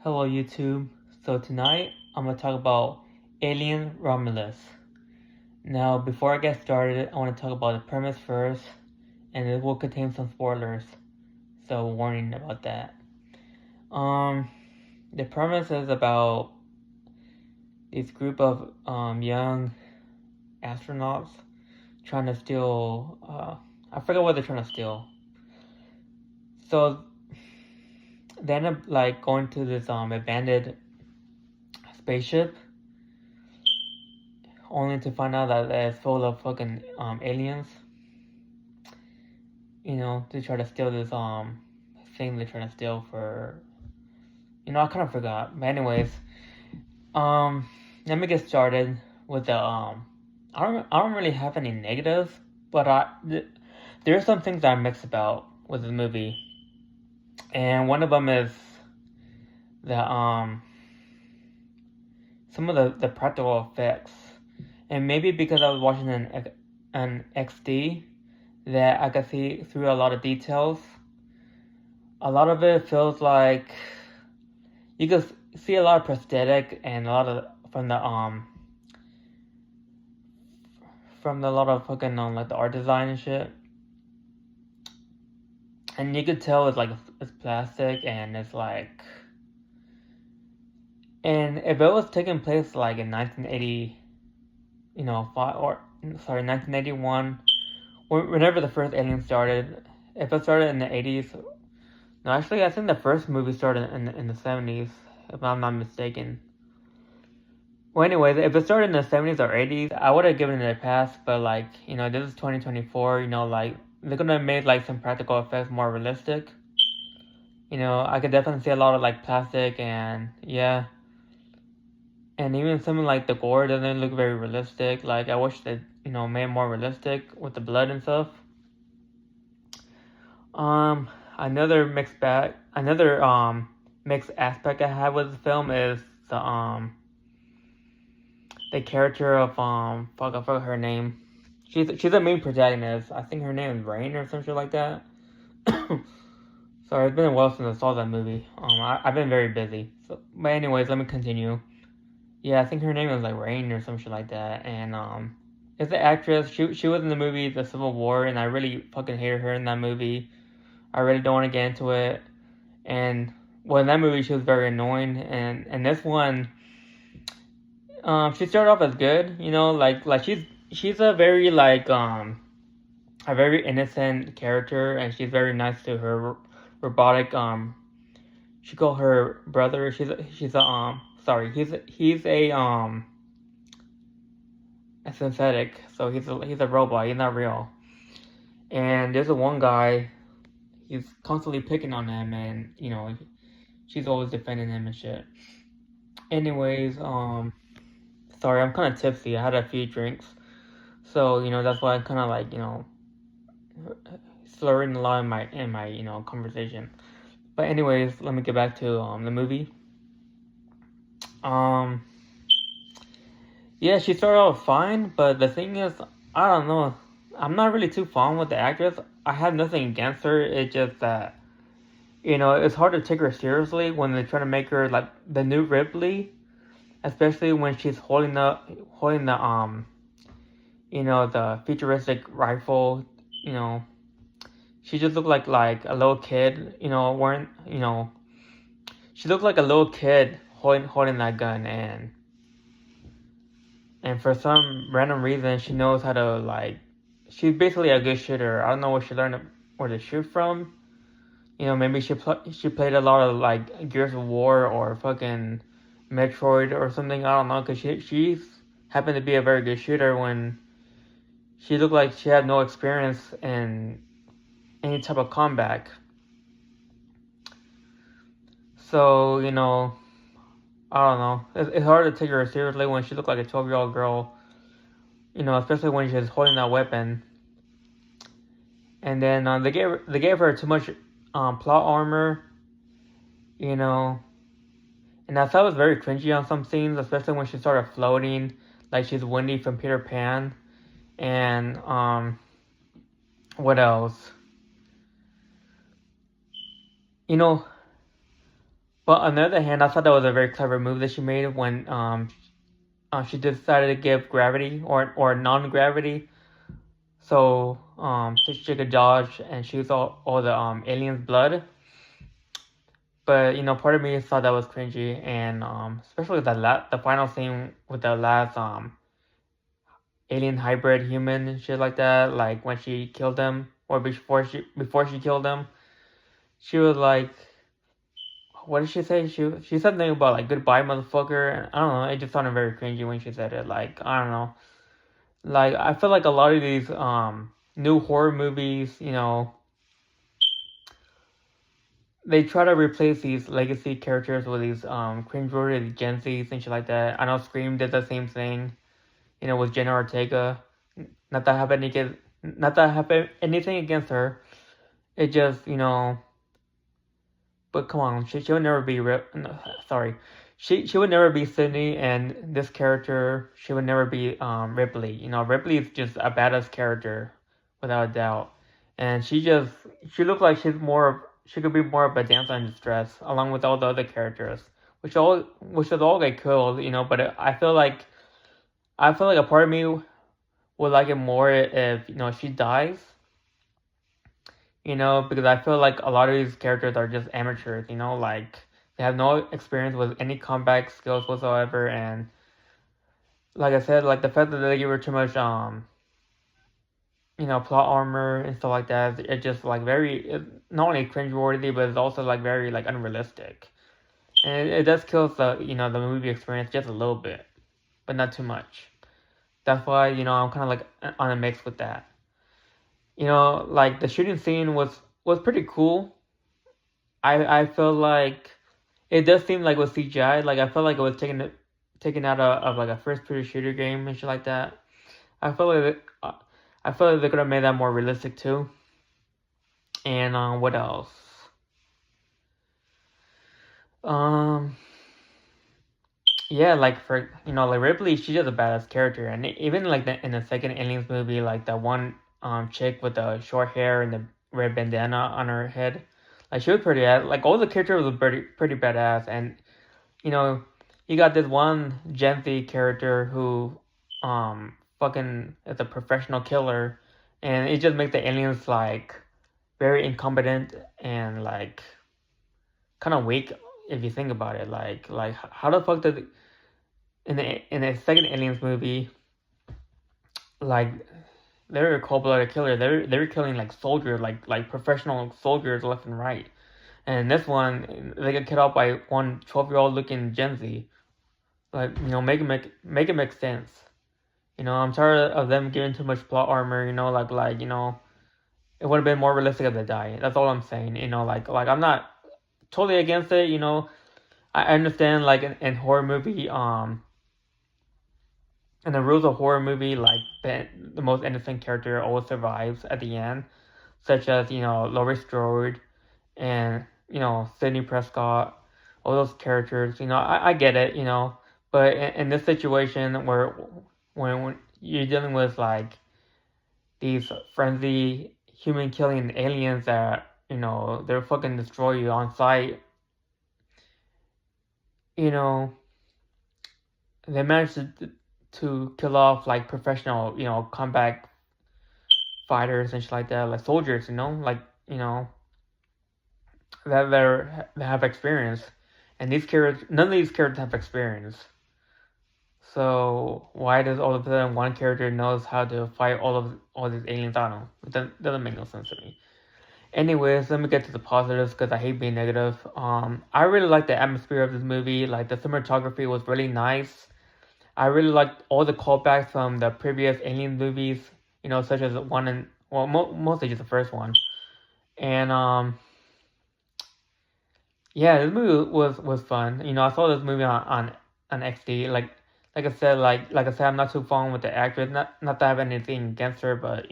Hello YouTube. So tonight I'm gonna talk about Alien Romulus. Now before I get started, I want to talk about the premise first, and it will contain some spoilers. So warning about that. Um, the premise is about this group of young astronauts trying to steal. I forget what they're trying to steal. So they end up like going to this abandoned spaceship, only to find out that it's full of fucking aliens. To try to steal this thing they're trying to steal for. I kind of forgot. But anyways, let me get started with the I don't really have any negatives, but there are some things that I'm mixed about with the movie, and one of them is the some of the practical effects, and maybe because I was watching an XD that I could see through a lot of details. A lot of it feels like you can see a lot of prosthetic and a lot of from the lot of fucking like the art design and shit. And you could tell it's plastic and it's like, and if it was taking place like in 1980, 1981, whenever the first Alien started, if it started in the 80s, no, actually I think the first movie started in the 70s, if I'm not mistaken. Well, anyways, if it started in the 70s or 80s, I would have given it a pass, but this is 2024, they're gonna make like some practical effects more realistic. I could definitely see a lot of like plastic and yeah. And even something like the gore doesn't look very realistic. Like I wish they, made more realistic with the blood and stuff. Another mixed aspect I have with the film is the character of fuck, I forgot her name. She's the main protagonist. I think her name is Rain or something like that. Sorry, it's been a while since I saw that movie. I've been very busy. But anyways, let me continue. Yeah, I think her name was like Rain or some shit like that. And it's the actress. She was in the movie The Civil War, and I really fucking hated her in that movie. I really don't want to get into it. And well, in that movie she was very annoying, and this one, she started off as good. Like she's a very a very innocent character, and she's very nice to her robotic she called her brother. She's a sorry, he's a synthetic, so he's a robot. He's not real. And there's a one guy, he's constantly picking on him, and she's always defending him and shit. Anyways, sorry, I'm kind of tipsy. I had a few drinks, so that's why I'm kind of like slurring a lot in my conversation. But anyways, let me get back to the movie. Yeah, she started off fine, but the thing is, I don't know. I'm not really too fond with the actress. I have nothing against her. It's just that it's hard to take her seriously when they're trying to make her like the new Ripley, especially when she's holding the the futuristic rifle. She just looked like a little kid. Wearing she looked like a little kid holding that gun, and for some random reason she knows how to she's basically a good shooter. I don't know where she learned where to shoot from. Maybe she played a lot of like Gears of War or fucking Metroid or something. I don't know, because she's happened to be a very good shooter when she looked like she had no experience in any type of combat. So I don't know. It's hard to take her seriously when she looked like a 12-year-old girl. Especially when she's holding that weapon. And then they gave her too much plot armor. And I thought it was very cringy on some scenes, especially when she started floating like she's Wendy from Peter Pan. And what else? But on the other hand, I thought that was a very clever move that she made when she decided to give gravity or non-gravity, so she could dodge and shoot all the aliens' blood. But part of me thought that was cringy, and especially the final scene with the last alien hybrid human and shit like that. Like when she killed him, or before she killed him, she was like, what did she say? She said something about like goodbye, motherfucker. And I don't know. It just sounded very cringy when she said it. Like I don't know. Like I feel like a lot of these new horror movies, they try to replace these legacy characters with these cringe-worthy Gen Zs and shit like that. I know Scream did the same thing, with Jenna Ortega. Not that I have anything against her. It just, but come on, she would never be no, sorry. She would never be Sydney, and this character, she would never be Ripley. Ripley is just a badass character without a doubt. And she looked like she could be more of a damsel in distress along with all the other characters, which is all get killed, but I feel like a part of me would like it more if she dies, because I feel like a lot of these characters are just amateurs, like they have no experience with any combat skills whatsoever, and like I said, like the fact that they give her too much plot armor and stuff like that, it just like not only cringeworthy, but it's also like very like unrealistic, and it does kill the movie experience just a little bit, but not too much. That's why I'm kind of like on a mix with that. Like the shooting scene was pretty cool. I feel like it does seem like it was CGI. Like I felt like it was taken out of like a first person shooter game and shit like that. I feel like I feel like they could have made that more realistic too. And what else? Um, yeah, like for like Ripley, she's just a badass character, and even like in the second Aliens movie, like that one chick with the short hair and the red bandana on her head, like she was pretty like all the characters were pretty badass, and you know you got this one Gen Z character who fucking is a professional killer, and it just makes the aliens like very incompetent and like kind of weak if you think about it. Like how the fuck did in the second Aliens movie, like they were a cold-blooded killer. They were killing like soldiers, like professional soldiers left and right. And this one, they get killed out by one 12-year-old looking Gen Z. Like make it make sense. I'm tired of them giving too much plot armor. Like it would have been more realistic if they die. That's all I'm saying. Like I'm not totally against it. I understand like in horror movie and the rules of horror movie, like the most innocent character always survives at the end, such as Laurie Strode and Sidney Prescott, all those characters. I get it. But in this situation where when you're dealing with like these frenzy human killing aliens that they're fucking destroy you on sight, you know they managed to kill off like professional combat fighters and shit like that, like soldiers, like that have experience, and these characters, none of these characters have experience. So why does all of a sudden one character knows how to fight all these aliens? I don't know. It doesn't make no sense to me. Anyways, let me get to the positives because I hate being negative. I really like the atmosphere of this movie. Like the cinematography was really nice. I really liked all the callbacks from the previous Alien movies. Such as one and well, mostly just the first one. And yeah, this movie was fun. I saw this movie on XD. Like I said, I'm not too fond with the actress. Not that I have anything against her, but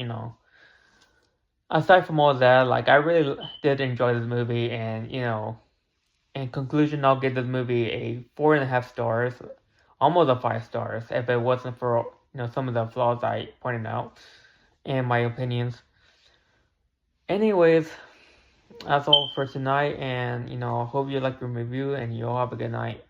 aside from all that, like I really did enjoy this movie, and in conclusion, I'll give this movie a 4.5 stars, almost a 5 stars, if it wasn't for some of the flaws I pointed out and my opinions. Anyways, that's all for tonight. And I hope you like your review, and you all have a good night.